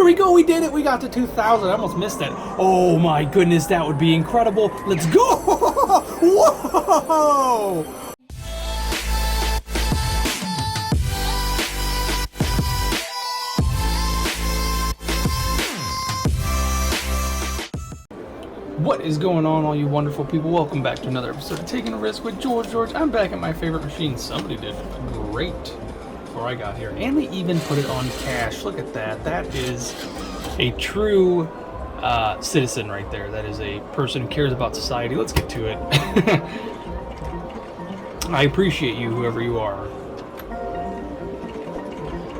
we go. We did it. We got to 2,000. I almost missed it. Oh my goodness, that would be incredible. Let's go. Whoa. What is going on, all you wonderful people? Welcome back to another episode of Taking a Risk with George. I'm back at my favorite machine. Somebody did great before I got here. And they even put it on cash. Look at that. That is a true citizen right there. That is a person who cares about society. Let's get to it. I appreciate you, whoever you are.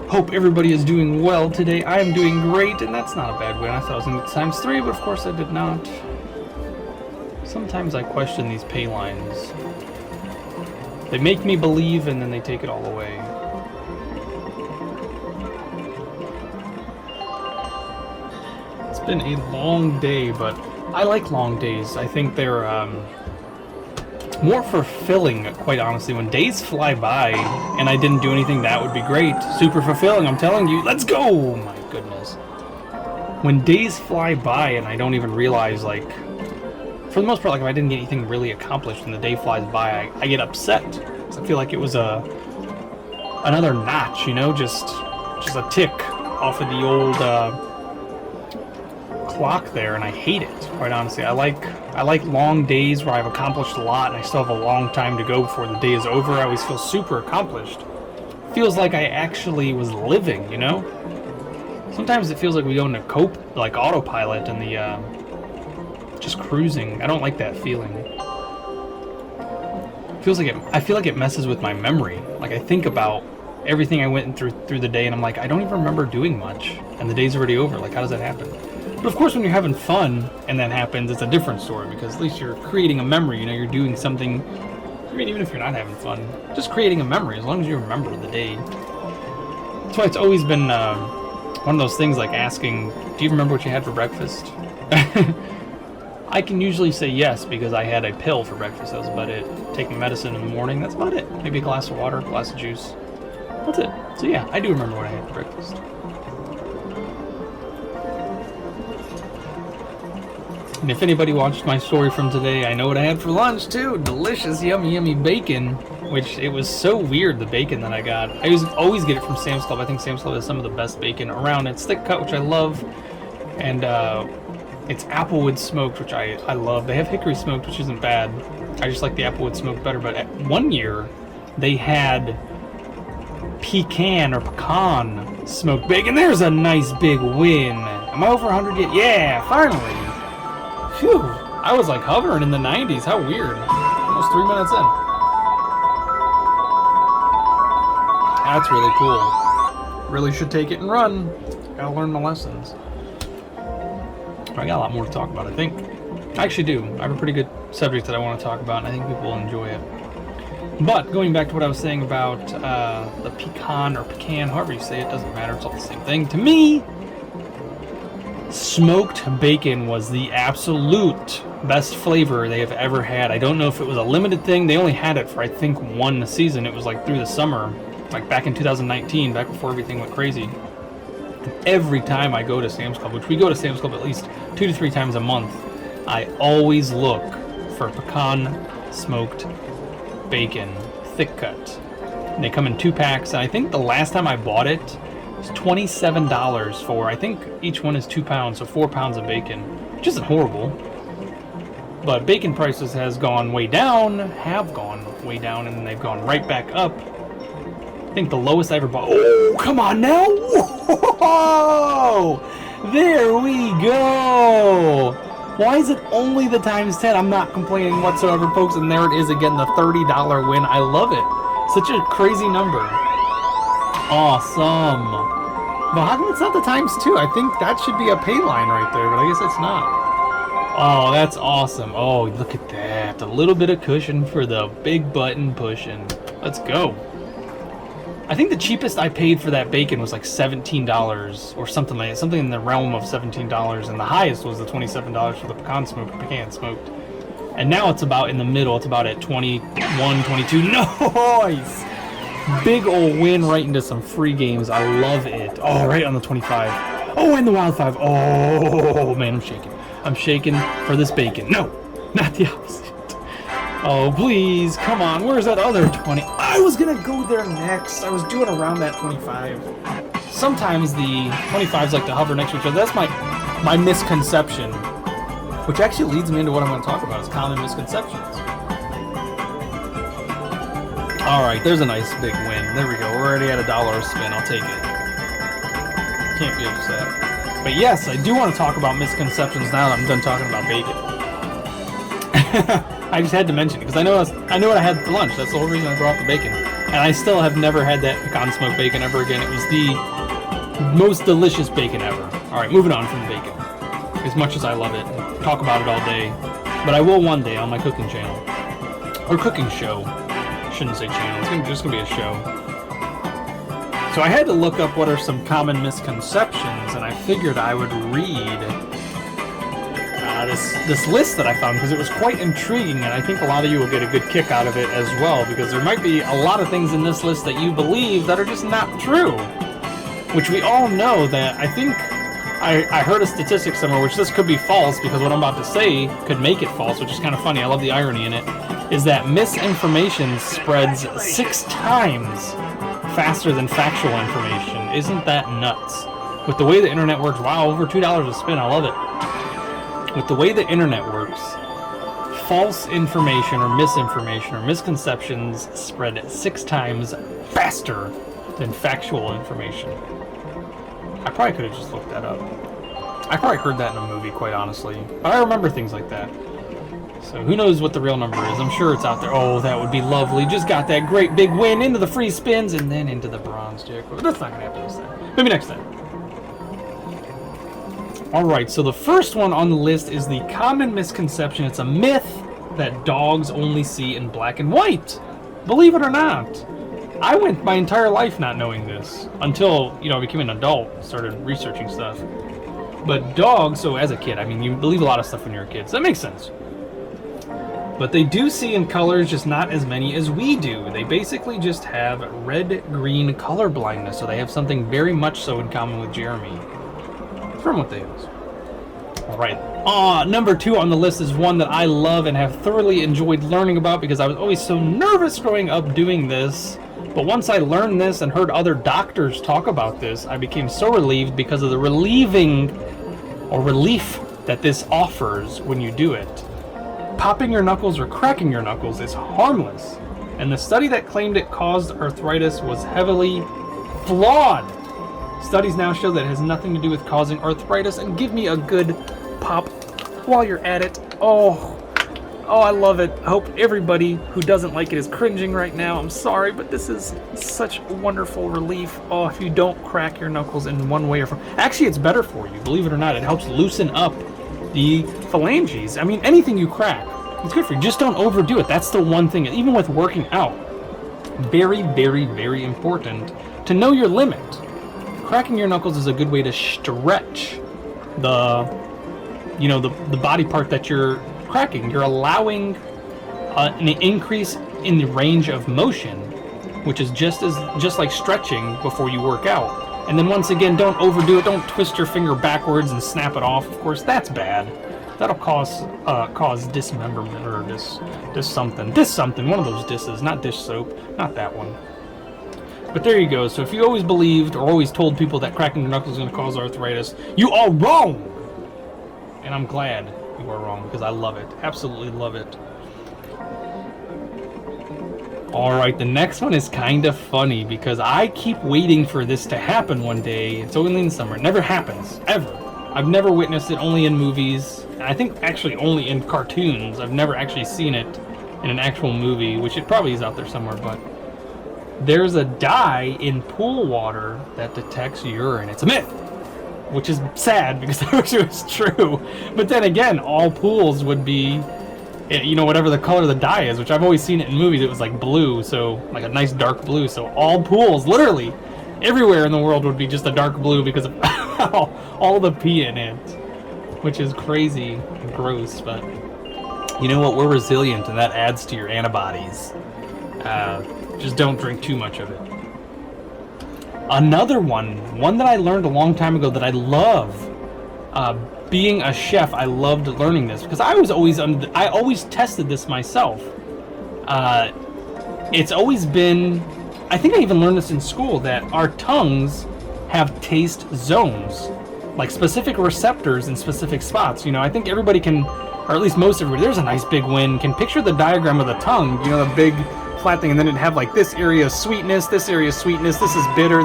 Hope everybody is doing well today. I am doing great, and that's not a bad win. I thought I was going to get times 3, but of course I did not. Sometimes I question these pay lines. They make me believe, and then they take it all away. It's been a long day, but I like long days. I think they're more fulfilling, quite honestly. When days fly by and I didn't do anything, that would be great. Super fulfilling, I'm telling you. Let's go! Oh my goodness. When days fly by and I don't even realize, like, for the most part, like, if I didn't get anything really accomplished and the day flies by, I get upset. Because I feel like it was another notch, you know, just a tick off of the old clock there, and I hate it, quite honestly. I like long days where I've accomplished a lot and I still have a long time to go before the day is over. I always feel super accomplished. Feels like I actually was living, you know? Sometimes it feels like we go into autopilot and the just cruising. I don't like that feeling. I feel like it messes with my memory. Like, I think about everything I went through the day and I'm like, I don't even remember doing much and the day's already over. Like, how does that happen? But of course, when you're having fun and that happens, it's a different story, because at least you're creating a memory. You know, you're doing something. I mean, even if you're not having fun, just creating a memory, as long as you remember the day. That's why it's always been one of those things, like asking, do you remember what you had for breakfast? I can usually say yes, because I had a pill for breakfast. That was about it. Taking medicine in the morning, that's about it. Maybe a glass of water, a glass of juice. That's it. So yeah, I do remember what I had for breakfast. And if anybody watched my story from today, I know what I had for lunch too. Delicious, yummy, yummy bacon. Which, it was so weird, the bacon that I got. I always get it from Sam's Club. I think Sam's Club has some of the best bacon around. It's thick cut, which I love. And it's applewood smoked, which I love. They have hickory smoked, which isn't bad. I just like the applewood smoked better. But one year, they had pecan smoked bacon. There's a nice big win. Am I over 100 yet? Yeah, finally. Phew, I was like hovering in the 90s. How weird. Almost 3 minutes in. That's really cool. Really should take it and run. Gotta learn the lessons. I got a lot more to talk about, I think. I actually do. I have a pretty good subject that I want to talk about, and I think people will enjoy it. But going back to what I was saying about the pecan, however you say it, doesn't matter. It's all the same thing. To me, smoked bacon was the absolute best flavor they have ever had. I don't know if it was a limited thing. They only had it for, I think, one season. It was like through the summer, like back in 2019, back before everything went crazy. And every time I go to Sam's Club, which we go to Sam's Club at least 2 to 3 times a month, I always look for pecan smoked bacon, thick cut. And they come in 2 packs, and I think the last time I bought it, it's $27 for, I think each one is 2 pounds, so 4 pounds of bacon, which isn't horrible. But bacon prices have gone way down, and then they've gone right back up. I think the lowest I ever bought, oh, come on now, whoa, there we go. Why is it only the times 10? I'm not complaining whatsoever, folks, and there it is again, the $30 win. I love it. Such a crazy number. Awesome. But how come it's not the times 2? I think that should be a pay line right there, but I guess it's not. Oh, that's awesome. Oh, look at that. A little bit of cushion for the big button pushing. Let's go. I think the cheapest I paid for that bacon was like $17 or something like that. Something in the realm of $17. And the highest was the $27 for the pecan smoked. And now it's about in the middle. It's about at 21, 22. Nice! Big ol' win right into some free games. I love it. Oh, right on the 25. Oh, and the wild 5. Oh, man, I'm shaking. I'm shaking for this bacon. No, not the opposite. Oh, please, come on. Where's that other 20? I was going to go there next. I was doing around that 25. Sometimes the 25s like to hover next to each other. That's my misconception, which actually leads me into what I'm going to talk about, is common misconceptions. All right, there's a nice big win. There we go. We're already at $1 a spin. I'll take it. Can't be upset. But yes, I do want to talk about misconceptions now that I'm done talking about bacon. I just had to mention it because I know what I had for lunch. That's the whole reason I brought up the bacon. And I still have never had that pecan smoked bacon ever again. It was the most delicious bacon ever. All right, moving on from the bacon. As much as I love it, talk about it all day. But I will one day on my cooking channel. Or cooking show. Shouldn't say channel. It's just going to be a show. So I had to look up what are some common misconceptions, and I figured I would read this list that I found because it was quite intriguing, and I think a lot of you will get a good kick out of it as well, because there might be a lot of things in this list that you believe that are just not true, which we all know that. I think I heard a statistic somewhere, which this could be false because what I'm about to say could make it false, which is kind of funny. I love the irony in it, is that misinformation spreads 6 times faster than factual information. Isn't that nuts? With the way the internet works, wow, over $2 a spin, I love it. With the way the internet works, false information or misinformation or misconceptions spread 6 times faster than factual information. I probably could have just looked that up. I probably heard that in a movie, quite honestly. But I remember things like that. So who knows what the real number is? I'm sure it's out there. Oh, that would be lovely. Just got that great big win into the free spins and then into the bronze jackpot. That's not going to happen this time. Maybe next time. Alright, so the first one on the list is the common misconception. It's a myth that dogs only see in black and white. Believe it or not. I went my entire life not knowing this until, I became an adult, started researching stuff. But dogs, so as a kid, I mean, you believe a lot of stuff when you're a kid, so that makes sense. But they do see in colors, just not as many as we do. They basically just have red-green color blindness, so they have something very much so in common with Jeremy. From what they use. Alright. Number 2 on the list is one that I love and have thoroughly enjoyed learning about because I was always so nervous growing up doing this. But once I learned this and heard other doctors talk about this, I became so relieved because of the relief that this offers when you do it. Popping your knuckles or cracking your knuckles is harmless, and the study that claimed it caused arthritis was heavily flawed. Studies now show that it has nothing to do with causing arthritis, and give me a good pop while you're at it. Oh, I love it. I hope everybody who doesn't like it is cringing right now. I'm sorry, but this is such wonderful relief. Oh, if you don't crack your knuckles in one way or from... Actually, it's better for you, believe it or not. It helps loosen up the phalanges. I mean, anything you crack, it's good for you. Just don't overdo it. That's the one thing. Even with working out, very, very, very important to know your limit. Cracking your knuckles is a good way to stretch the body part that you're cracking. You're allowing an increase in the range of motion, which is just like stretching before you work out. And then once again, don't overdo it. Don't twist your finger backwards and snap it off. Of course, that's bad. That'll cause dismemberment or dis something. One of those disses, not dish soap, not that one. But there you go. So if you always believed or always told people that cracking your knuckles is going to cause arthritis, you are wrong. And I'm glad you are wrong because I love it. Absolutely love it. Alright, the next one is kind of funny because I keep waiting for this to happen one day. It's only in the summer. It never happens, ever. I've never witnessed it, only in movies. And I think actually only in cartoons. I've never actually seen it in an actual movie, which it probably is out there somewhere, but there's a dye in pool water that detects urine. It's a myth, which is sad because I wish it was true. But then again, all pools would be, whatever the color of the dye is, which I've always seen it in movies. It was like blue, so like a nice dark blue. So all pools, literally everywhere in the world, would be just a dark blue because of all the pee in it, which is crazy and gross. But you know what? We're resilient, and that adds to your antibodies. Just don't drink too much of it. Another one that I learned a long time ago that I love. Being a chef, I loved learning this because I always tested this myself. It's always been, I think I even learned this in school, that our tongues have taste zones, like specific receptors in specific spots. You know, I think everybody can, or at least most everybody, there's a nice big win, can picture the diagram of the tongue, you know, the big flat thing, and then it'd have like this area of sweetness, this area of sweetness, this is bitter,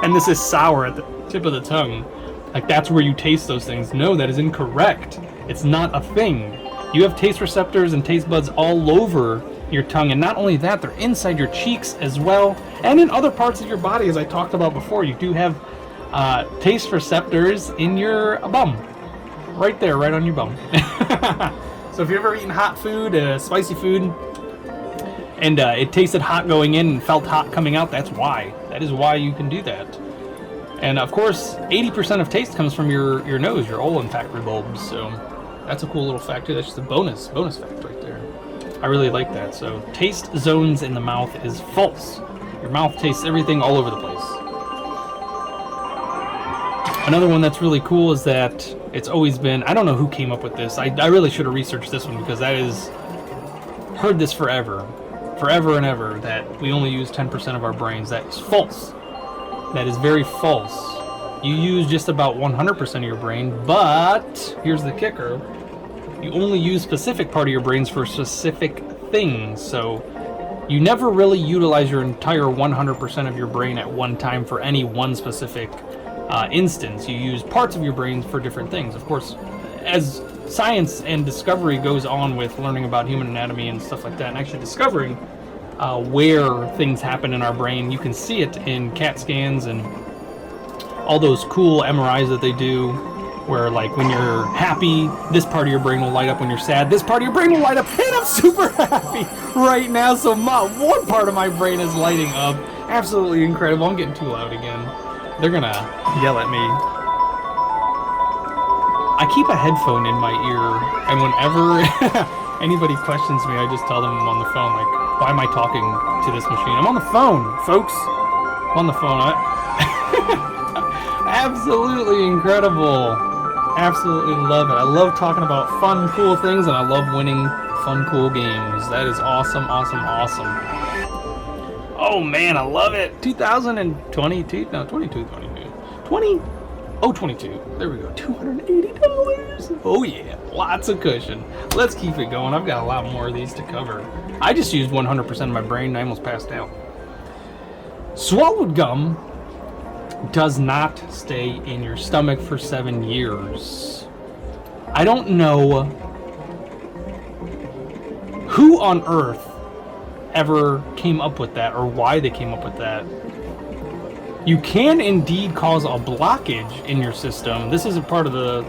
and this is sour at the tip of the tongue. Like, that's where you taste those things. No, that is incorrect. It's not a thing. You have taste receptors and taste buds all over your tongue, and not only that, they're inside your cheeks as well, and in other parts of your body, as I talked about before. You do have taste receptors in your bum. Right there, right on your bum. So if you've ever eaten hot food, spicy food, and it tasted hot going in and felt hot coming out, that's why. That is why you can do that. And of course, 80% of taste comes from your nose, your olfactory bulbs. So that's a cool little fact too. That's just a bonus fact right there. I really like that. So taste zones in the mouth is false. Your mouth tastes everything all over the place. Another one that's really cool is that it's always been, I don't know who came up with this. I really should have researched this one, because that is, heard this forever and ever, that we only use 10% of our brains. That is false. That is very false. You use just about 100% of your brain, but here's the kicker. You only use specific part of your brains for specific things. So you never really utilize your entire 100% of your brain at one time for any one specific instance. You use parts of your brain for different things. Of course, as science and discovery goes on with learning about human anatomy and stuff like that, and actually discovering where things happen in our brain, you can see it in CAT scans and all those cool MRIs that they do, where like when you're happy, this part of your brain will light up. When you're sad, this part of your brain will light up. And I'm super happy right now, so one part of my brain is lighting up. Absolutely incredible. I'm getting too loud again. They're gonna yell at me. I keep a headphone in my ear, and whenever anybody questions me, I just tell them I'm on the phone. Like, why am I talking to this machine? I'm on the phone, folks. I'm on the phone. Absolutely incredible. Absolutely love it. I love talking about fun, cool things, and I love winning fun, cool games. That is awesome, awesome, awesome. Oh man, I love it. 2022, no, 22. Oh, 22. There we go. $280. Oh yeah, lots of cushion. Let's keep it going. I've got a lot more of these to cover. I just used 100% of my brain and I almost passed out. Swallowed gum does not stay in your stomach for 7 years. I don't know who on earth ever came up with that, or why they came up with that. You can indeed cause a blockage in your system. This is a part of the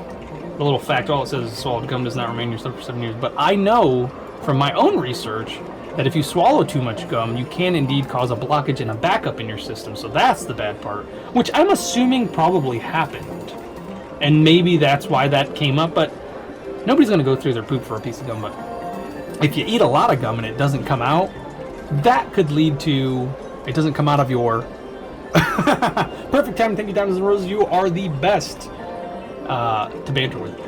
little fact. All it says is swallowed gum does not remain in your stomach for 7 years. But I know from my own research that if you swallow too much gum, you can indeed cause a blockage and a backup in your system. So that's the bad part, which I'm assuming probably happened. And maybe that's why that came up, but nobody's going to go through their poop for a piece of gum. But if you eat a lot of gum and it doesn't come out, that could lead to it doesn't come out of your perfect time. Thank you, Diamonds and Roses. You are the best to banter with.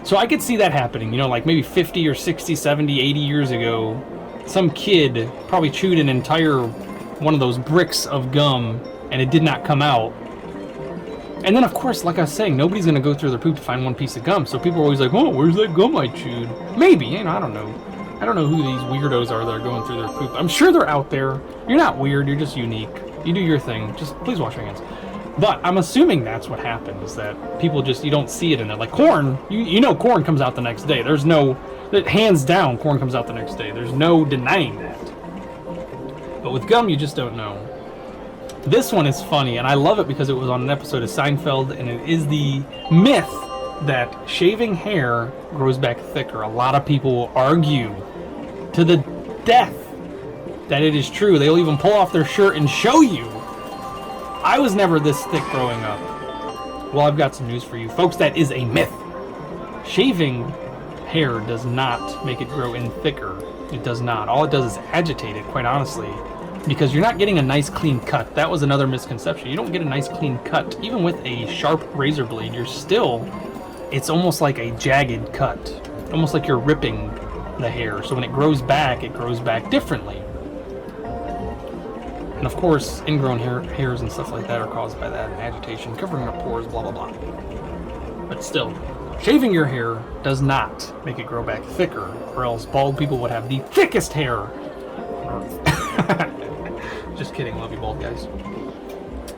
So I could see that happening, you know, like maybe 50 or 60, 70, 80 years ago, some kid probably chewed an entire one of those bricks of gum and it did not come out. And then, of course, like I was saying, nobody's going to go through their poop to find one piece of gum. So people are always like, oh, where's that gum I chewed? Maybe, you know, I don't know. I don't know who these weirdos are that are going through their poop. I'm sure they're out there. You're not weird, you're just unique. You do your thing. Just please wash your hands. But I'm assuming that's what happens, that people just, you don't see it in there. Like corn, you know corn comes out the next day. There's no, hands down, corn comes out the next day. There's no denying that. But with gum, you just don't know. This one is funny, and I love it because it was on an episode of Seinfeld, and it is the myth that shaving hair grows back thicker. A lot of people will argue to the death that it is true. They'll even pull off their shirt and show you. I was never this thick growing up. Well, I've got some news for you. Folks, that is a myth. Shaving hair does not make it grow in thicker. It does not. All it does is agitate it, quite honestly. because you're not getting a nice clean cut. That was another misconception. You don't get a nice clean cut. Even with a sharp razor blade, it's almost like a jagged cut. Almost like you're ripping the hair. So when it grows back differently. And of course, ingrown hairs and stuff like that are caused by that agitation, covering up pores, blah, blah, blah. But still, shaving your hair does not make it grow back thicker, or else bald people would have the thickest hair on Earth. Just kidding, love you bald guys.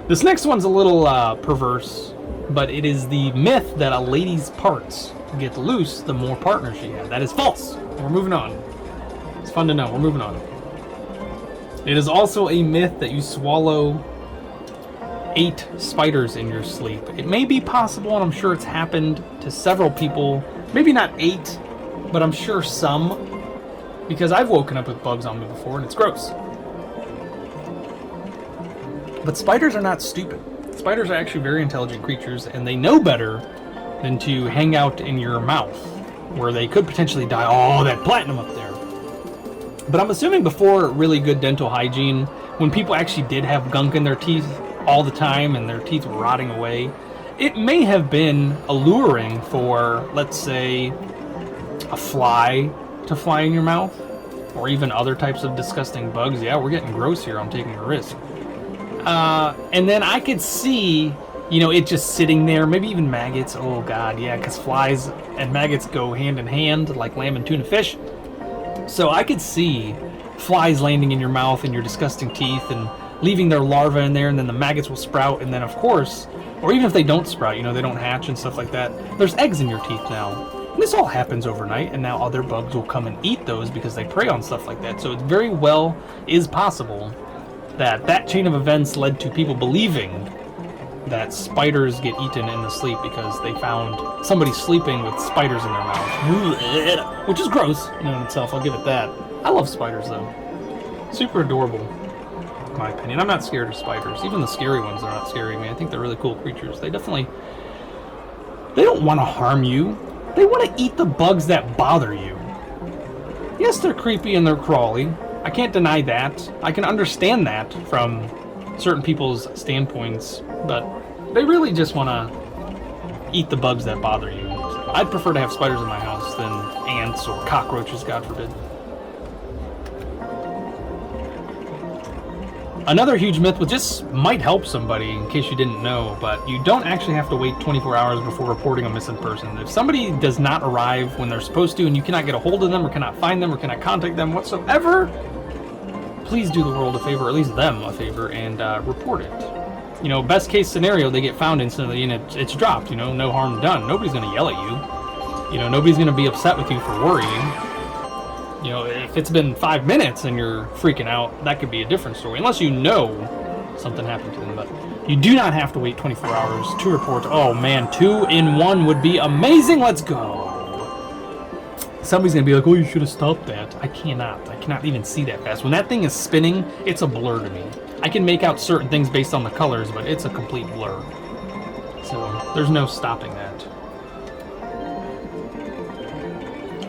This next one's a little perverse, but it is the myth that a lady's parts get loose the more partners she has. That is false. We're moving on. It's fun to know. We're moving on. It is also a myth that you swallow 8 spiders in your sleep. It may be possible, and I'm sure it's happened to several people. Maybe not 8, but I'm sure some. Because I've woken up with bugs on me before, and it's gross. But spiders are not stupid. Spiders are actually very intelligent creatures, and they know better than to hang out in your mouth, where they could potentially die. Oh, that platinum up there. But I'm assuming before really good dental hygiene, when people actually did have gunk in their teeth all the time and their teeth were rotting away, it may have been alluring for, let's say, a fly to fly in your mouth, or even other types of disgusting bugs. Yeah, we're getting gross here on Taking a Risk. And then I could see, it just sitting there, maybe even maggots. Oh God, yeah, because flies and maggots go hand in hand like lamb and tuna fish. So I could see flies landing in your mouth and your disgusting teeth and leaving their larvae in there, and then the maggots will sprout, and then of course, or even if they don't sprout, they don't hatch and stuff like that, there's eggs in your teeth now. And this all happens overnight, and now other bugs will come and eat those because they prey on stuff like that. So it very well is possible that chain of events led to people believing that spiders get eaten in the sleep because they found somebody sleeping with spiders in their mouth. Which is gross in itself, I'll give it that. I love spiders though. Super adorable, in my opinion. I'm not scared of spiders. Even the scary ones are not scary to me. I think they're really cool creatures. They don't want to harm you. They want to eat the bugs that bother you. Yes, they're creepy and they're crawly. I can't deny that. I can understand that from certain people's standpoints, but they really just want to eat the bugs that bother you. So I'd prefer to have spiders in my house than ants or cockroaches, God forbid. Another huge myth, which just might help somebody in case you didn't know, but you don't actually have to wait 24 hours before reporting a missing person. If somebody does not arrive when they're supposed to and you cannot get a hold of them or cannot find them or cannot contact them whatsoever, please do the world a favor, or at least them a favor, and report it. Best case scenario, they get found instantly and it's dropped, no harm done. Nobody's going to yell at you. Nobody's going to be upset with you for worrying. If it's been 5 minutes and you're freaking out, that could be a different story. Unless you know something happened to them. But you do not have to wait 24 hours to report. Oh man, 2 in 1 would be amazing. Let's go. Somebody's going to be like, oh, you should have stopped that. I cannot even see that fast. When that thing is spinning, it's a blur to me. I can make out certain things based on the colors, but it's a complete blur. So there's no stopping that.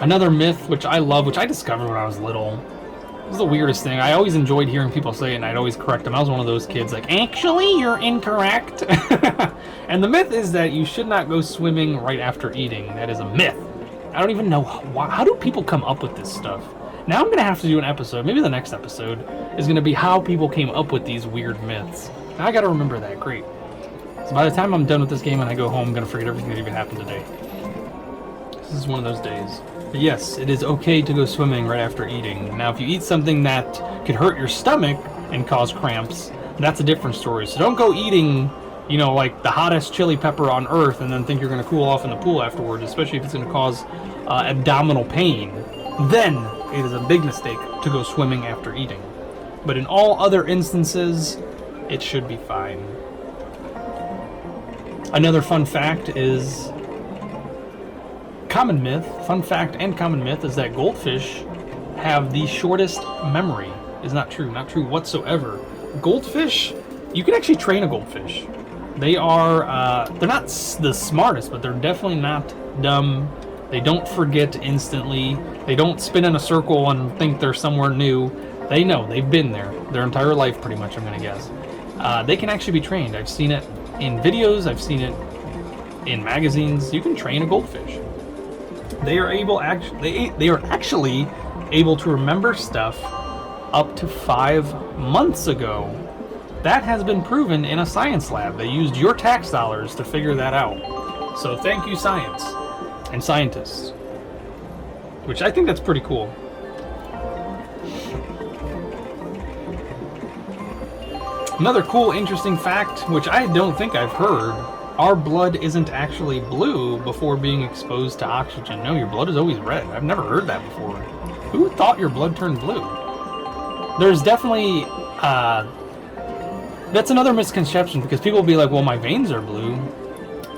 Another myth, which I love, which I discovered when I was little. This is the weirdest thing. I always enjoyed hearing people say it, and I'd always correct them. I was one of those kids like, actually, you're incorrect. And the myth is that you should not go swimming right after eating. That is a myth. I don't even know how do people come up with this stuff. Now I'm going to have to do an episode. Maybe the next episode is going to be how people came up with these weird myths. Now I got to remember that. Great. So by the time I'm done with this game and I go home, I'm going to forget everything that even happened today. This is one of those days. But yes, it is okay to go swimming right after eating. Now, if you eat something that could hurt your stomach and cause cramps, that's a different story. So don't go eating, like the hottest chili pepper on earth and then think you're going to cool off in the pool afterwards, especially if it's going to cause abdominal pain. Then it is a big mistake to go swimming after eating. But in all other instances, it should be fine. Another fun fact is... fun fact and common myth is that goldfish have the shortest memory. Is not true whatsoever. Goldfish, you can actually train a goldfish. They are, they're not the smartest, but they're definitely not dumb. They don't forget instantly. They don't spin in a circle and think they're somewhere new. They know. They've been there their entire life, pretty much, I'm going to guess. They can actually be trained. I've seen it in videos. I've seen it in magazines. You can train a goldfish. They are actually able to remember stuff up to 5 months ago. That has been proven in a science lab. They used your tax dollars to figure that out. So thank you, science and scientists. Which I think that's pretty cool. Another cool, interesting fact, which I don't think I've heard, our blood isn't actually blue before being exposed to oxygen. No, your blood is always red. I've never heard that before. Who thought your blood turned blue? There's definitely, that's another misconception, because people will be like, well, my veins are blue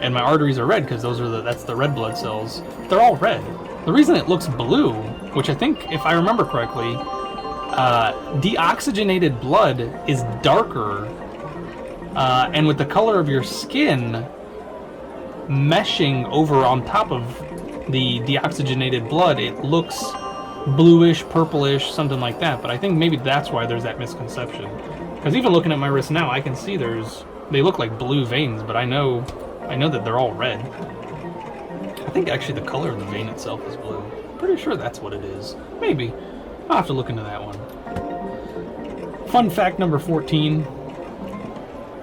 and my arteries are red because that's the red blood cells. They're all red. The reason it looks blue, which I think, if I remember correctly, deoxygenated blood is darker, and with the color of your skin meshing over on top of the deoxygenated blood, it looks bluish, purplish, something like that. But I think maybe that's why there's that misconception. Because even looking at my wrist now, I can see they look like blue veins, but I know that they're all red. I think actually the color of the vein itself is blue. Pretty sure that's what it is. Maybe. I'll have to look into that one. Fun fact number 14.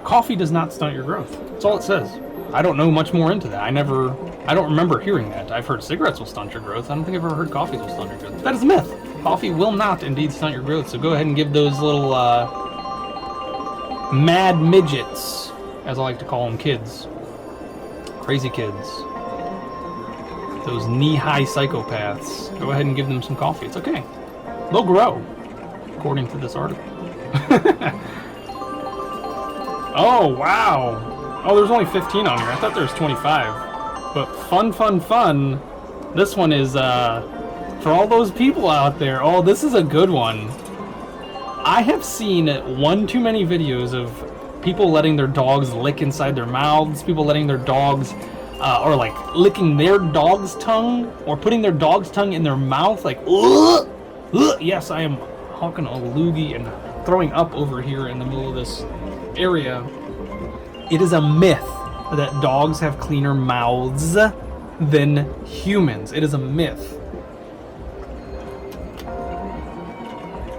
Coffee does not stunt your growth. That's all it says. I don't know much more into that. I don't remember hearing that. I've heard cigarettes will stunt your growth. I don't think I've ever heard coffee will stunt your growth. That is a myth. Coffee will not indeed stunt your growth. So go ahead and give those little mad midgets, as I like to call them, kids. Crazy kids. Those knee-high psychopaths. Go ahead and give them some coffee. It's okay. They'll grow, according to this article. Oh, wow. Oh, there's only 15 on here. I thought there was 25. But fun. This one is, for all those people out there. Oh, this is a good one. I have seen one too many videos of people letting their dogs lick inside their mouths, people letting their dogs, or like licking their dog's tongue, or putting their dog's tongue in their mouth, like, ugh, ugh. Yes, I am honking a loogie and throwing up over here in the middle of this area. It is a myth that dogs have cleaner mouths than humans. It is a myth.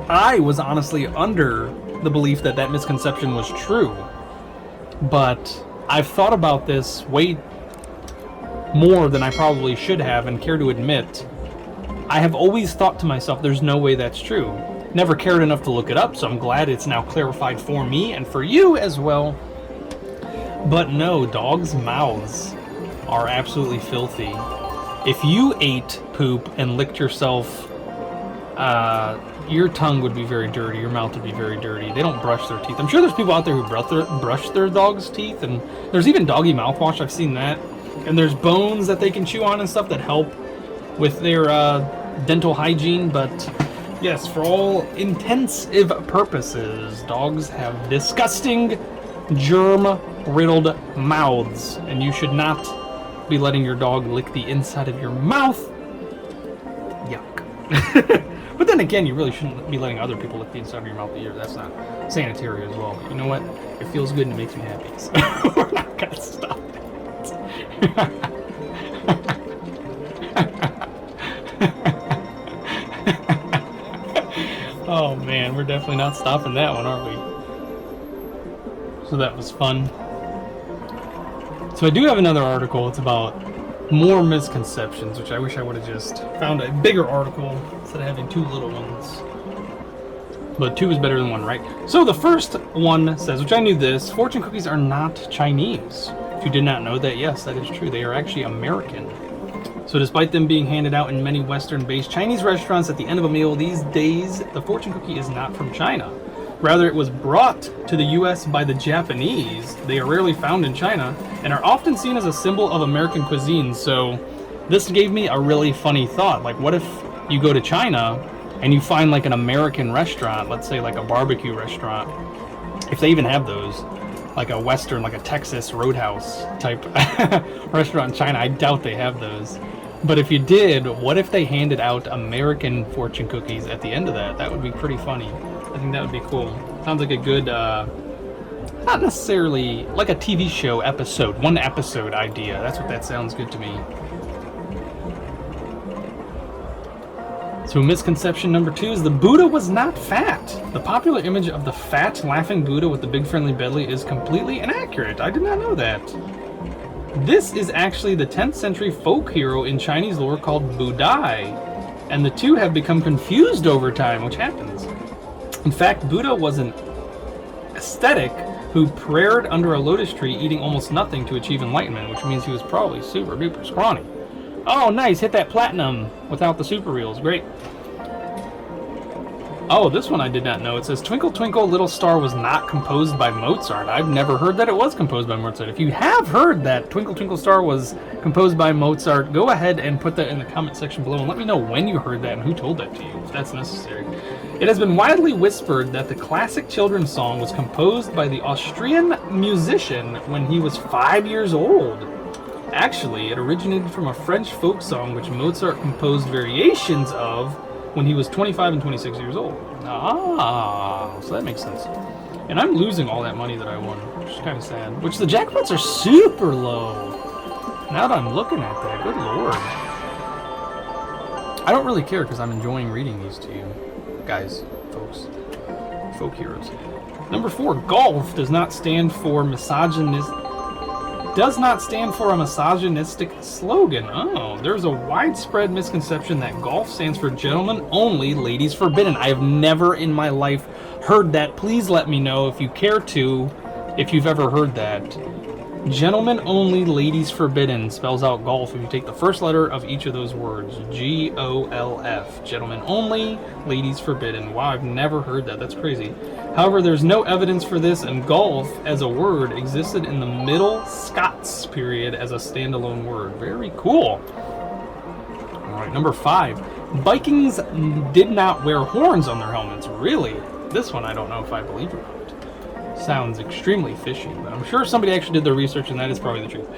I was honestly under the belief that that misconception was true, but I've thought about this way more than I probably should have and care to admit. I have always thought to myself, there's no way that's true. Never cared enough to look it up, so I'm glad it's now clarified for me and for you as well. But no, dogs' mouths are absolutely filthy. If you ate poop and licked yourself, your tongue would be very dirty, your mouth would be very dirty. They don't brush their teeth. I'm sure there's people out there who brush their dog's teeth, and there's even doggy mouthwash, I've seen that. And there's bones that they can chew on and stuff that help with their dental hygiene, but yes, for all intensive purposes, dogs have disgusting, germ-riddled mouths, and you should not be letting your dog lick the inside of your mouth. Yuck. But then again, you really shouldn't be letting other people lick the inside of your mouth either. That's not sanitary as well. But you know what? It feels good and it makes me happy. So we're not going to stop it. Oh man, we're definitely not stopping that one, are we? So that was fun. So I do have another article. It's about more misconceptions, which I wish I would have just found a bigger article instead of having two little ones. But two is better than one, right? So the first one says, which I knew this, fortune cookies are not Chinese. If you did not know that, yes, that is true. They are actually American. So despite them being handed out in many Western-based Chinese restaurants at the end of a meal these days, the fortune cookie is not from China. Rather, it was brought to the U.S. by the Japanese. They are rarely found in China and are often seen as a symbol of American cuisine. So this gave me a really funny thought. Like, what if you go to China and you find like an American restaurant, let's say like a barbecue restaurant, if they even have those, like a Western, like a Texas Roadhouse type restaurant in China. I doubt they have those. But if you did, what if they handed out American fortune cookies at the end of that? That would be pretty funny. I think that would be cool. Sounds like a good, not necessarily like a TV show episode, one episode idea. That's what that sounds good to me. So misconception number 2 is the Buddha was not fat. The popular image of the fat, laughing Buddha with the big friendly belly is completely inaccurate. I did not know that. This is actually the 10th century folk hero in Chinese lore called Budai, and the two have become confused over time, which happens. In fact, Buddha was an ascetic who prayed under a lotus tree, eating almost nothing to achieve enlightenment, which means he was probably super duper scrawny. Oh, nice, hit that platinum without the super reels, great. Oh, this one I did not know. It says, Twinkle Twinkle Little Star was not composed by Mozart. I've never heard that it was composed by Mozart. If you have heard that Twinkle Twinkle Star was composed by Mozart, go ahead and put that in the comment section below and let me know when you heard that and who told that to you, if that's necessary. It has been widely whispered that the classic children's song was composed by the Austrian musician when he was 5 years old. Actually, it originated from a French folk song which Mozart composed variations of when he was 25 and 26 years old. Ah, so that makes sense. And I'm losing all that money that I won, which is kind of sad. Which the jackpots are super low. Now that I'm looking at that, good lord. I don't really care because I'm enjoying reading these to you. Guys, folks, folk heroes. Number 4, golf does not stand for a misogynistic slogan. Oh, there's a widespread misconception that golf stands for gentlemen only, ladies forbidden. I have never in my life heard that. Please let me know if you care to, if you've ever heard that. Gentlemen only, ladies forbidden spells out golf if you take the first letter of each of those words. G-O-L-F. Gentlemen only, ladies forbidden. Wow, I've never heard that. That's crazy. However, there's no evidence for this, and golf as a word existed in the Middle Scots period as a standalone word. Very cool. Alright, number 5. Vikings did not wear horns on their helmets. Really? This one I don't know if I believe or not. Sounds extremely fishy, but I'm sure somebody actually did their research and that is probably the truth.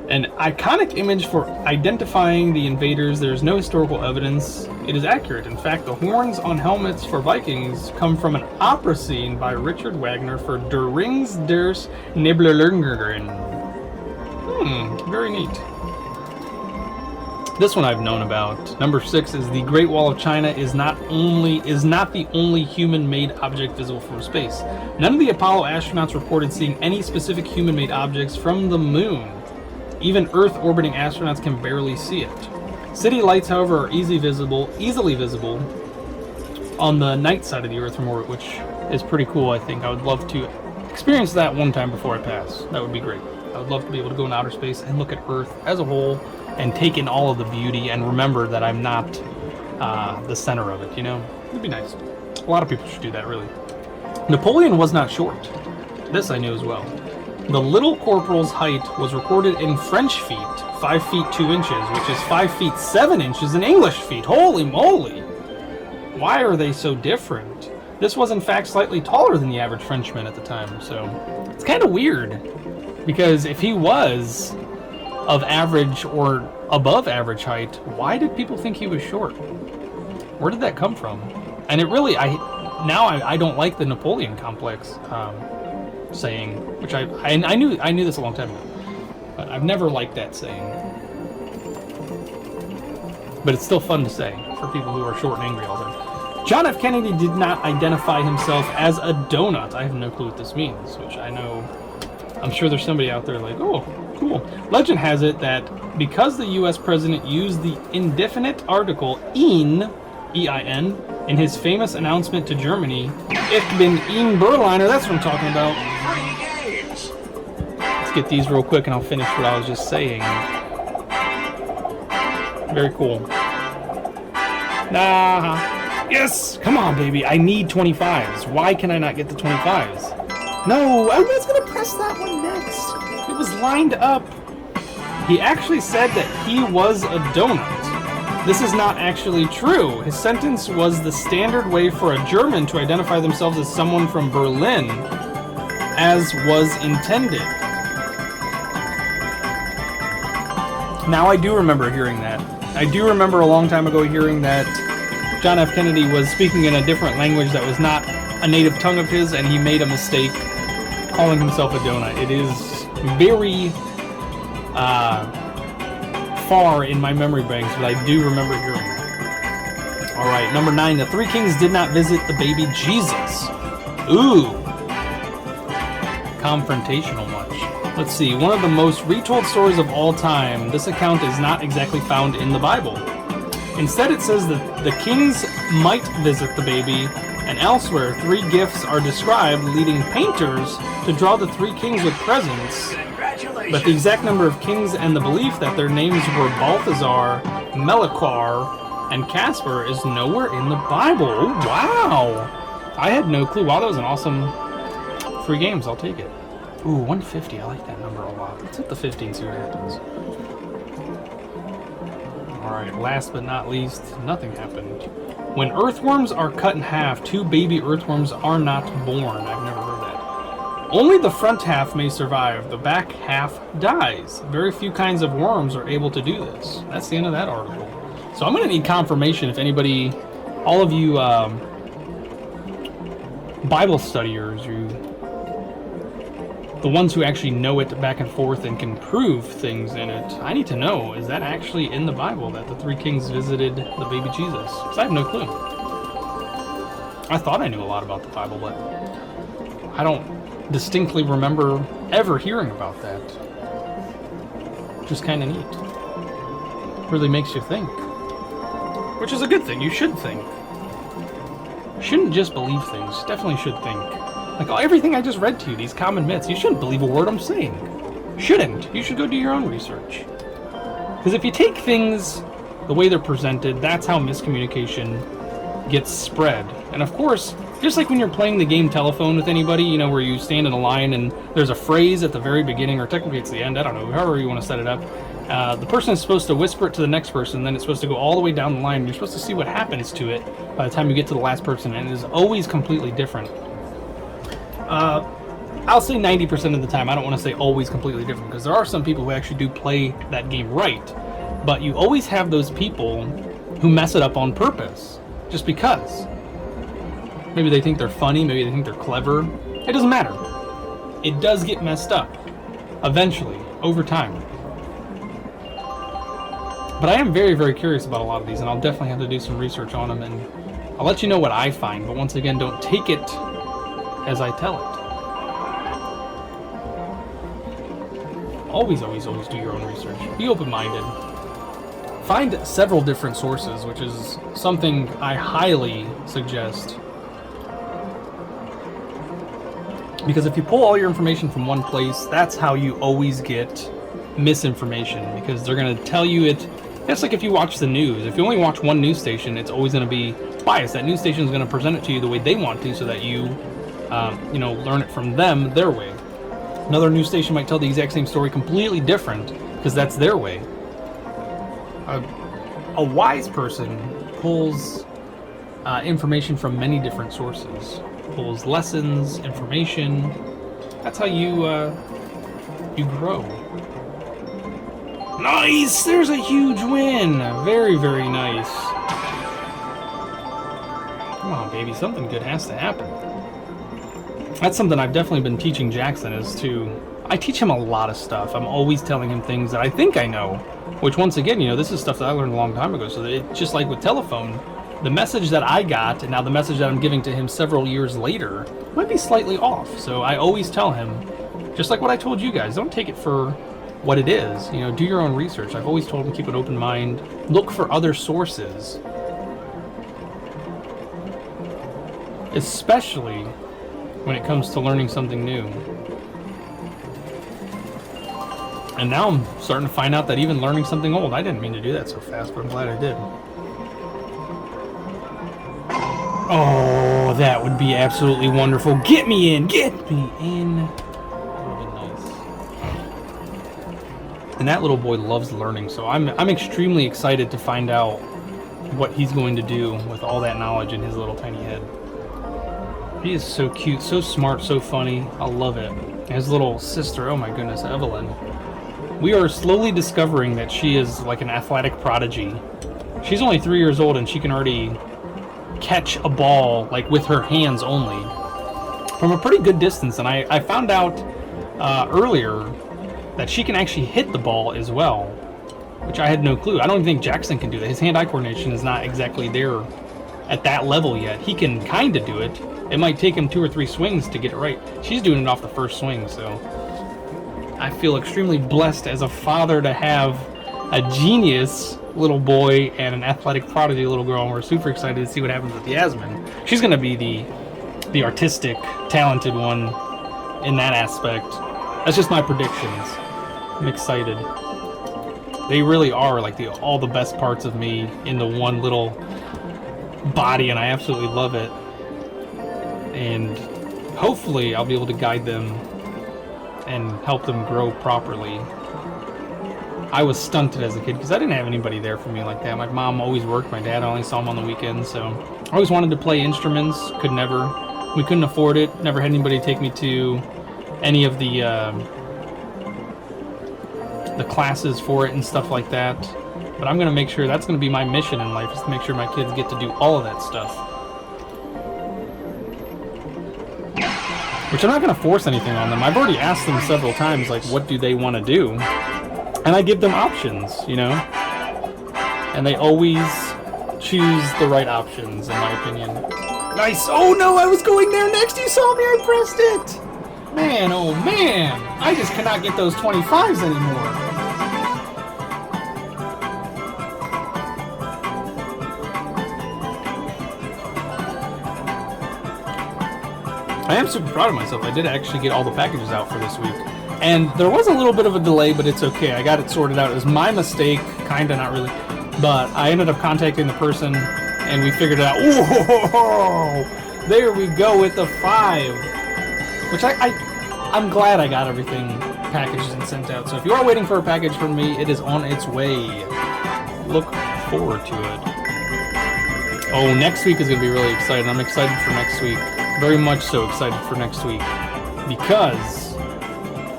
An iconic image for identifying the invaders, there's no historical evidence it is accurate. In fact, the horns on helmets for Vikings come from an opera scene by Richard Wagner for Der Rings des Nibelungen. Very neat. This one I've known about. Number 6 is the Great Wall of China is not the only human-made object visible from space. None of the Apollo astronauts reported seeing any specific human-made objects from the moon. Even Earth-orbiting astronauts can barely see it. City lights, however, are easily visible on the night side of the Earth from orbit, which is pretty cool, I think. I would love to experience that one time before I pass. That would be great. I would love to be able to go in outer space and look at Earth as a whole and take in all of the beauty and remember that I'm not the center of it, you know? It'd be nice. A lot of people should do that, really. Napoleon was not short. This I knew as well. The Little Corporal's height was recorded in French feet, 5 feet 2 inches, which is 5 feet 7 inches in English feet. Holy moly! Why are they so different? This was in fact slightly taller than the average Frenchman at the time, so it's kind of weird. Because if he was of average or above average height, why did people think he was short? Where did that come from? And it really, I don't like the Napoleon complex saying, which I knew this a long time ago, but I've never liked that saying. But it's still fun to say for people who are short and angry all the time. John F. Kennedy did not identify himself as a donut. I have no clue what this means, which I know, I'm sure there's somebody out there like, oh, cool. Legend has it that because the U.S. president used the indefinite article in, E-I-N, in his famous announcement to Germany, Ich bin Ihnen Berliner, that's what I'm talking about. Let's get these real quick and I'll finish what I was just saying. Very cool. Yes! Come on, baby. I need 25s. Why can I not get the 25s? No, I was going to press that one next. It was lined up. He actually said that he was a donut. This is not actually true. His sentence was the standard way for a German to identify themselves as someone from Berlin, as was intended. Now I do remember hearing that. I do remember a long time ago hearing that John F. Kennedy was speaking in a different language that was not a native tongue of his, and he made a mistake calling himself a donut. It is very far in my memory banks, but I do remember hearing that. Alright, number 9. The three kings did not visit the baby Jesus. Ooh. Confrontational much. Let's see. One of the most retold stories of all time. This account is not exactly found in the Bible. Instead, it says that the kings might visit the baby, and elsewhere, 3 gifts are described, leading painters to draw the 3 kings with presents. But the exact number of kings and the belief that their names were Balthazar, Melchior, and Caspar is nowhere in the Bible. Oh, wow! I had no clue. Wow, that was an awesome free games. I'll take it. Ooh, 150. I like that number a lot. Let's hit the 50 and see what happens. Alright, last but not least, nothing happened. When earthworms are cut in half, 2 baby earthworms are not born. I've never heard that. Only the front half may survive. The back half dies. Very few kinds of worms are able to do this. That's the end of that article. So I'm going to need confirmation if anybody, all of you Bible studiers, the ones who actually know it back and forth and can prove things in it, I need to know, is that actually in the Bible that the 3 kings visited the baby Jesus? Because I have no clue. I thought I knew a lot about the Bible, but I don't distinctly remember ever hearing about that. Just kind of neat. Really makes you think. Which is a good thing. You should think. You shouldn't just believe things. You definitely should think. Like everything I just read to you, these common myths, you shouldn't believe a word I'm saying. Shouldn't. You should go do your own research. Because if you take things the way they're presented, that's how miscommunication gets spread. And of course, just like when you're playing the game telephone with anybody, you know, where you stand in a line and there's a phrase at the very beginning, or technically it's the end, I don't know, however you want to set it up. The person is supposed to whisper it to the next person, then it's supposed to go all the way down the line, and you're supposed to see what happens to it by the time you get to the last person, and it is always completely different. I'll say 90% of the time. I don't want to say always completely different, because there are some people who actually do play that game right, but you always have those people who mess it up on purpose, just because. Maybe they think they're funny, maybe they think they're clever. It doesn't matter. It does get messed up, eventually, over time. But I am very, very curious about a lot of these, and I'll definitely have to do some research on them, and I'll let you know what I find, but once again, don't take it as I tell it. Always, always, always do your own research. Be open-minded. Find several different sources, which is something I highly suggest. Because if you pull all your information from one place, that's how you always get misinformation, because they're going to tell you it. It's like if you watch the news. If you only watch one news station, it's always going to be biased. That news station is going to present it to you the way they want to, so that you learn it from them their way. Another news station might tell the exact same story completely different, because that's their way. A wise person pulls information from many different sources. Pulls lessons, information. That's how you grow. Nice! There's a huge win! Very, very nice. Come on, baby. Something good has to happen. That's something I've definitely been teaching Jackson, is to... I teach him a lot of stuff. I'm always telling him things that I think I know. Which, once again, this is stuff that I learned a long time ago. So that just like with telephone, the message that I got, and now the message that I'm giving to him several years later, might be slightly off. So I always tell him, just like what I told you guys, don't take it for what it is. Do your own research. I've always told him, keep an open mind. Look for other sources. Especially when it comes to learning something new. And now I'm starting to find out that even learning something old, I didn't mean to do that so fast, but I'm glad I did. Oh, that would be absolutely wonderful. Get me in! Get me in! That would be nice. And that little boy loves learning, so I'm extremely excited to find out what he's going to do with all that knowledge in his little tiny head. He is so cute, so smart, so funny. I love it. And his little sister, oh my goodness, Evelyn. We are slowly discovering that she is like an athletic prodigy. She's only 3 years old and she can already catch a ball like with her hands only from a pretty good distance. And I found out earlier that she can actually hit the ball as well, which I had no clue. I don't even think Jackson can do that. His hand-eye coordination is not exactly there at that level yet. He can kind of do it. It might take him 2 or 3 swings to get it right. She's doing it off the first swing, so I feel extremely blessed as a father to have a genius little boy and an athletic prodigy little girl, and we're super excited to see what happens with Yasmin. She's going to be the artistic, talented one in that aspect. That's just my predictions. I'm excited. They really are like all the best parts of me in the one little body, and I absolutely love it. And hopefully I'll be able to guide them and help them grow properly. I was stunted as a kid because I didn't have anybody there for me like that. My mom always worked. My dad, I only saw him on the weekends. So I always wanted to play instruments. Could never. We couldn't afford it. Never had anybody take me to any of the classes for it and stuff like that. But I'm going to make sure that's going to be my mission in life, is to make sure my kids get to do all of that stuff. Which I'm not going to force anything on them. I've already asked them several times, like, what do they want to do? And I give them options, you know? And they always choose the right options, in my opinion. Nice! Oh no, I was going there next! You saw me, I pressed it! Man, oh man! I just cannot get those 25s anymore. I am super proud of myself. I did actually get all the packages out for this week. And there was a little bit of a delay, but it's okay. I got it sorted out. It was my mistake, kinda, not really. But I ended up contacting the person, and we figured it out. Whoa! There we go with the 5. Which I'm glad I got everything packaged and sent out. So if you are waiting for a package from me, it is on its way. Look forward to it. Oh, next week is going to be really exciting. I'm excited for next week. Very much so excited for next week. Because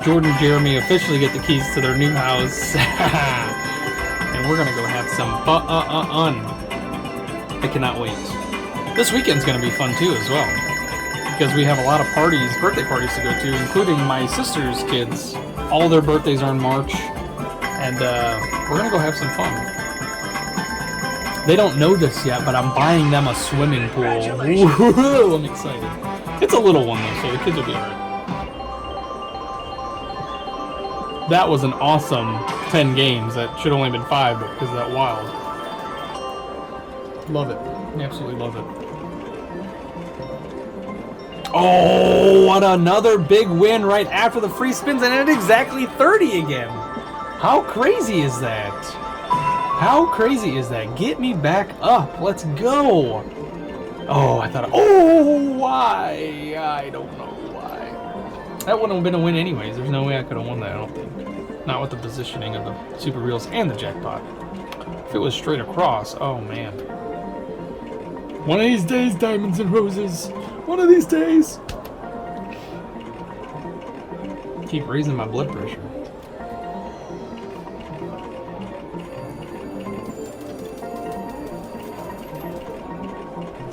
Jordan and Jeremy officially get the keys to their new house. And we're going to go have some fun. I cannot wait. This weekend's going to be fun too as well. Because we have a lot of parties, birthday parties to go to, including my sister's kids. All their birthdays are in March. And we're going to go have some fun. They don't know this yet, but I'm buying them a swimming pool. Woo-hoo, I'm excited. It's a little one though, so the kids will be alright. That was an awesome 10 games. That should have only been 5, but because of that wild. Love it. Absolutely love it. Oh, what another big win right after the free spins, and at exactly 30 again. How crazy is that? How crazy is that? Get me back up. Let's go. Oh, I thought, oh, why? I don't know why. That wouldn't have been a win anyways. There's no way I could have won that, I don't think. Not with the positioning of the super reels and the jackpot. If it was straight across, oh man. One of these days, diamonds and roses. One of these days. Keep raising my blood pressure.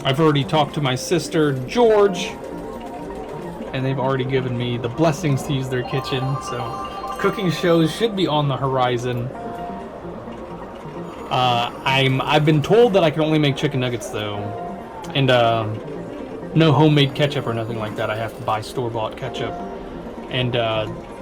I've already talked to my sister, George, and they've already given me the blessings to use their kitchen, so cooking shows should be on the horizon. I've been told that I can only make chicken nuggets though, and no homemade ketchup or nothing like that. I have to buy store-bought ketchup, and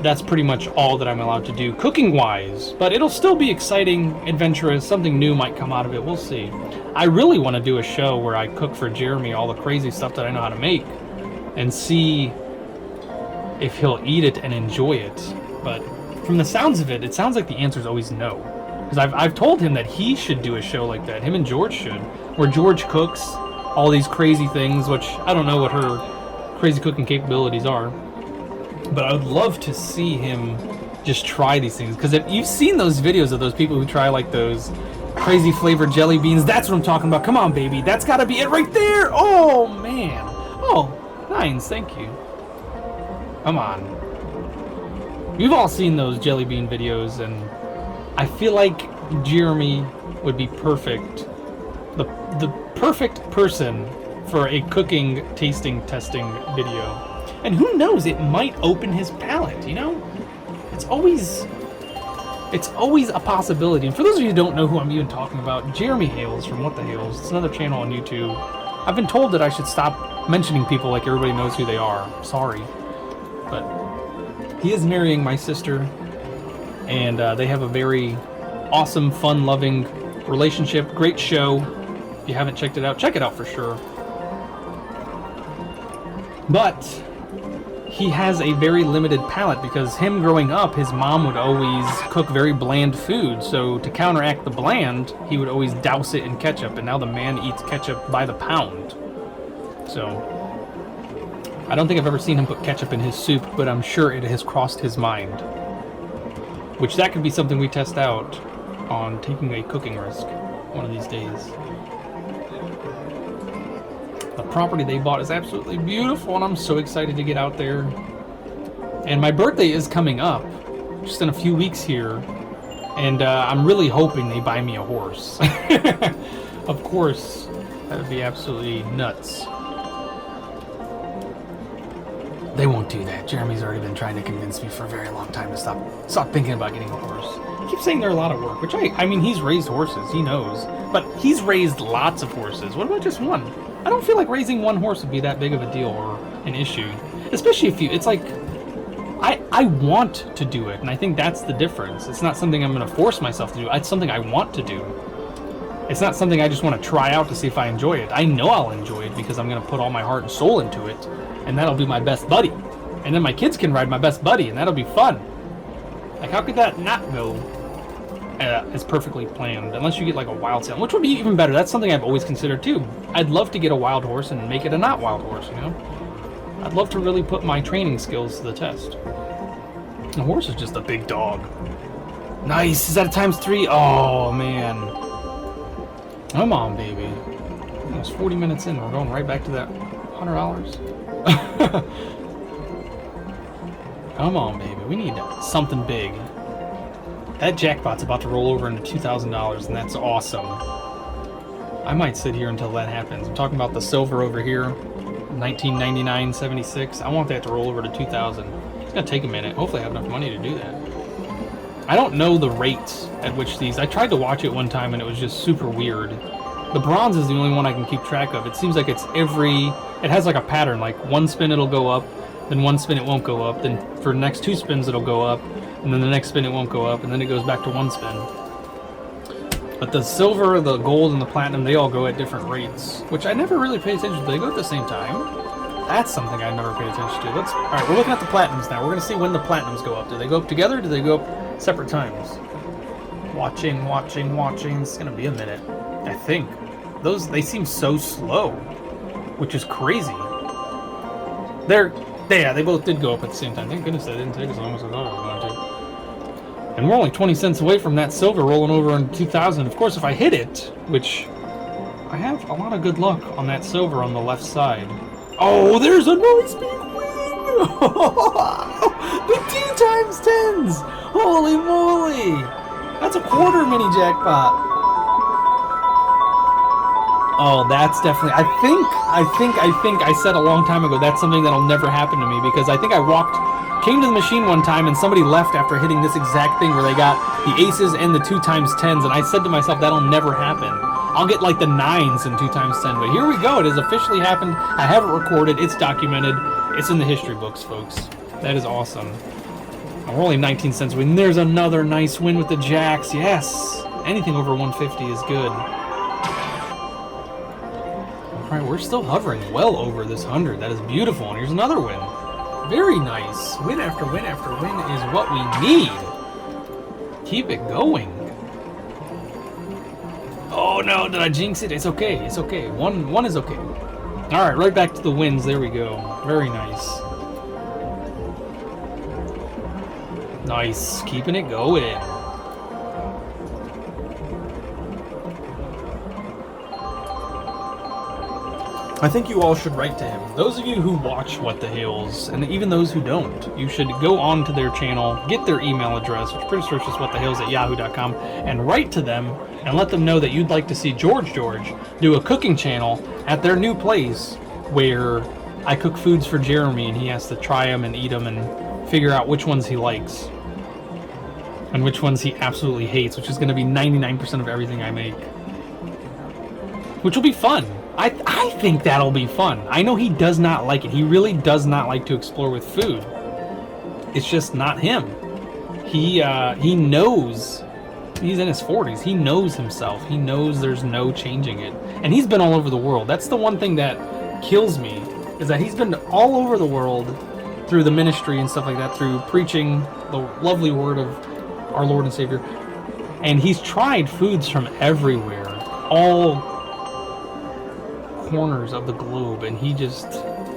that's pretty much all that I'm allowed to do cooking-wise. But it'll still be exciting, adventurous. Something new might come out of it. We'll see. I really want to do a show where I cook for Jeremy all the crazy stuff that I know how to make, and see if he'll eat it and enjoy it. But from the sounds of it, it sounds like the answer is always no. Because I've told him that he should do a show like that. Him and George should, where George cooks all these crazy things, which I don't know what her crazy cooking capabilities are. But I would love to see him just try these things. Because if you've seen those videos of those people who try like those crazy flavored jelly beans, that's what I'm talking about. Come on, baby. That's got to be it right there. Oh, man. Oh, 9s. Thank you. Come on. You've all seen those jelly bean videos, and I feel like Jeremy would be perfect. The perfect person for a cooking, tasting, testing video. And who knows, it might open his palate, you know? It's always a possibility. And for those of you who don't know who I'm even talking about, Jeremy Hales from What the Hales. It's another channel on YouTube. I've been told that I should stop mentioning people like everybody knows who they are. Sorry. But he is marrying my sister, and they have a very awesome, fun-loving relationship. Great show. If you haven't checked it out, check it out for sure. But he has a very limited palate because him growing up, his mom would always cook very bland food. So to counteract the bland, he would always douse it in ketchup. And now the man eats ketchup by the pound. So I don't think I've ever seen him put ketchup in his soup, but I'm sure it has crossed his mind. Which that could be something we test out on Taking a Cooking Risk one of these days. The property they bought is absolutely beautiful, and I'm so excited to get out there. And my birthday is coming up, just in a few weeks here, and I'm really hoping they buy me a horse. Of course, that would be absolutely nuts. They won't do that. Jeremy's already been trying to convince me for a very long time to stop thinking about getting a horse. He keeps saying they're a lot of work, which I mean, he's raised horses, he knows. But he's raised lots of horses. What about just one? I don't feel like raising one horse would be that big of a deal or an issue. Especially if it's like, I want to do it, and I think that's the difference. It's not something I'm going to force myself to do. It's something I want to do. It's not something I just want to try out to see if I enjoy it. I know I'll enjoy it because I'm going to put all my heart and soul into it, and that'll be my best buddy. And then my kids can ride my best buddy, and that'll be fun. Like, how could that not go as perfectly planned? Unless you get like a wild sale, which would be even better. That's something I've always considered too. I'd love to get a wild horse and make it a not wild horse, you know? I'd love to really put my training skills to the test. The horse is just a big dog. Nice. Is that a ×3? Oh, man. Come on, baby. Almost 40 minutes in. We're going right back to that $100. Come on, baby. We need something big. That jackpot's about to roll over into $2,000, and that's awesome. I might sit here until that happens. I'm talking about the silver over here. 1999.76. I want that to roll over to 2,000. It's gonna take a minute. Hopefully I have enough money to do that. I don't know the rates at which these... I tried to watch it one time and it was just super weird. The bronze is the only one I can keep track of. It seems like it's every... It has like a pattern, like one spin it'll go up, then one spin it won't go up, then for the next 2 spins it'll go up, and then the next spin it won't go up, and then it goes back to 1 spin. But the silver, the gold, and the platinum, they all go at different rates, which I never really pay attention to. They go at the same time. That's something I never pay attention to. Alright, we're looking at the platinums now. We're going to see when the platinums go up. Do they go up together, or do they go up separate times? Watching. It's going to be a minute, I think. They seem so slow, which is crazy. They both did go up at the same time. Thank goodness that didn't take as long as I thought it was going to. And we're only 20 cents away from that silver rolling over in 2,000. Of course, if I hit it, which I have a lot of good luck on that silver on the left side. Oh, there's a nice big win! The 2 x 10s! Holy moly! That's a quarter mini jackpot. Oh, that's definitely... I think I said a long time ago that's something that'll never happen to me, because I think I came to the machine one time and somebody left after hitting this exact thing where they got the aces and the 2 x 10s, and I said to myself, that'll never happen. I'll get like the 9s and 2 x 10, but here we go. It has officially happened. I have it recorded. It's documented. It's in the history books, folks. That is awesome. We're only 19 cents away. And there's another nice win with the jacks. Yes. Anything over 150 is good. All right, we're still hovering well over this 100. That is beautiful. And here's another win. Very nice. Win after win after win is what we need. Keep it going. Oh no, did I jinx it? It's okay. It's okay. One is okay. All right, right back to the wins. There we go. Very nice. Nice. Keeping it going. I think you all should write to him. Those of you who watch What the Hills, and even those who don't, you should go on to their channel, get their email address, which pretty sure is just whatthehills@yahoo.com, and write to them and let them know that you'd like to see George do a cooking channel at their new place where I cook foods for Jeremy and he has to try them and eat them and figure out which ones he likes and which ones he absolutely hates, which is going to be 99% of everything I make. Which will be fun. I think that'll be fun. I know he does not like it. He really does not like to explore with food. It's just not him. He knows. He's in his 40s. He knows himself. He knows there's no changing it. And he's been all over the world. That's the one thing that kills me, is that he's been all over the world through the ministry and stuff like that, through preaching the lovely word of our Lord and Savior. And he's tried foods from everywhere, all corners of the globe, and he just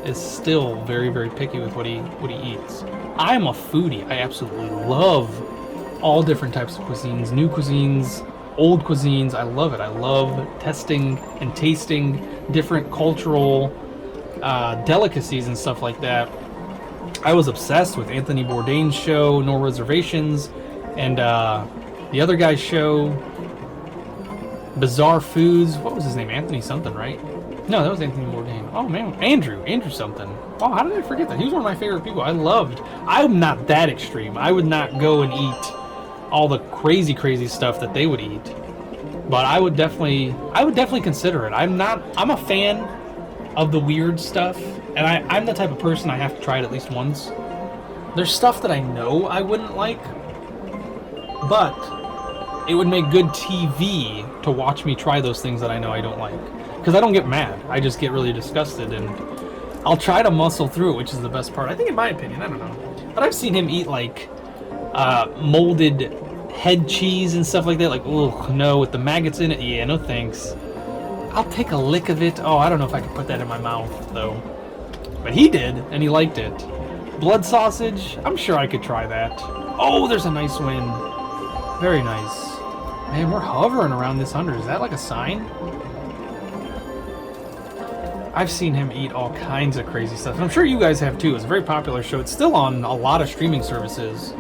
is still very, very picky with what he eats. I'm a foodie. I absolutely love all different types of cuisines, new cuisines, old cuisines. I love it. I love testing and tasting different cultural delicacies and stuff like that. I was obsessed with Anthony Bourdain's show, No Reservations, and the other guy's show, Bizarre Foods. What was his name? Anthony something, right? No, that was Anthony Bourdain. Oh man, Andrew something. Oh, how did I forget that? He was one of my favorite people. I'm not that extreme. I would not go and eat all the crazy stuff that they would eat. But I would definitely consider it. I'm a fan of the weird stuff, and I'm the type of person I have to try it at least once. There's stuff that I know I wouldn't like, but it would make good TV to watch me try those things that I know I don't like. Because I don't get mad. I just get really disgusted, and I'll try to muscle through it, which is the best part. I think, in my opinion, I don't know. But I've seen him eat, like, molded head cheese and stuff like that. Like, ugh, no, with the maggots in it. Yeah, no thanks. I'll take a lick of it. Oh, I don't know if I could put that in my mouth, though. But he did, and he liked it. Blood sausage? I'm sure I could try that. Oh, there's a nice win. Very nice. Man, we're hovering around this 100. Is that like a sign? I've seen him eat all kinds of crazy stuff. And I'm sure you guys have too. It's a very popular show. It's still on a lot of streaming services.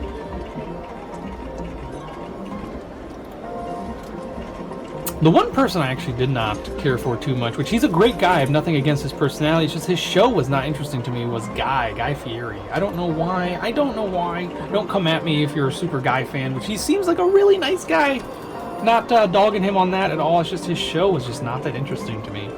The one person I actually did not care for too much, which he's a great guy, I have nothing against his personality, it's just his show was not interesting to me, was Guy Fieri. I don't know why. Don't come at me if you're a super Guy fan, which he seems like a really nice guy. Not dogging him on that at all. It's just his show was just not that interesting to me.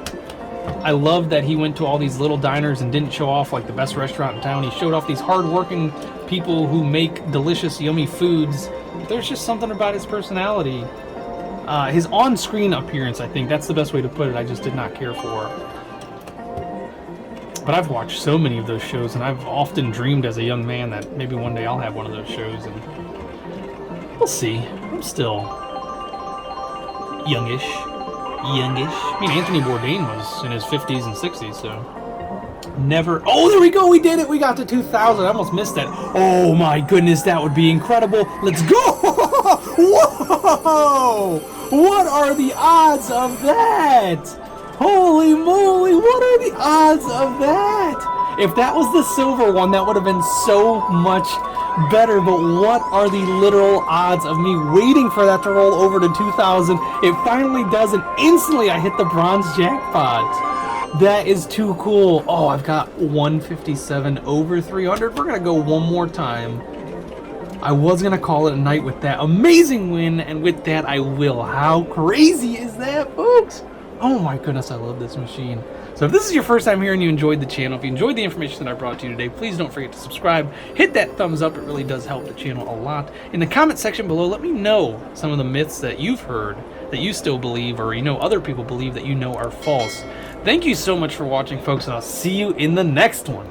I love that he went to all these little diners and didn't show off like the best restaurant in town. He showed off these hard-working people who make delicious, yummy foods. There's just something about his personality. His on-screen appearance, I think, that's the best way to put it, I just did not care for. But I've watched so many of those shows, and I've often dreamed as a young man that maybe one day I'll have one of those shows, and we'll see. I'm still youngish. I mean, Anthony Bourdain was in his 50s and 60s, so never. Oh, there we go. We did it. We got to 2,000. I almost missed that. Oh my goodness, that would be incredible. Let's go. Whoa! What are the odds of that? Holy moly! What are the odds of that? If that was the silver one, that would have been so much better, but what are the literal odds of me waiting for that to roll over to 2,000? It finally does, and instantly I hit the bronze jackpot. That is too cool. Oh, I've got 157 over 300. We're gonna go one more time. I was gonna call it a night with that amazing win, and with that I will. How crazy is that, folks? Oh my goodness, I love this machine. So if this is your first time here and you enjoyed the channel, if you enjoyed the information that I brought to you today, please don't forget to subscribe. Hit that thumbs up. It really does help the channel a lot. In the comment section below, let me know some of the myths that you've heard that you still believe, or you know other people believe that you know are false. Thank you so much for watching, folks, and I'll see you in the next one.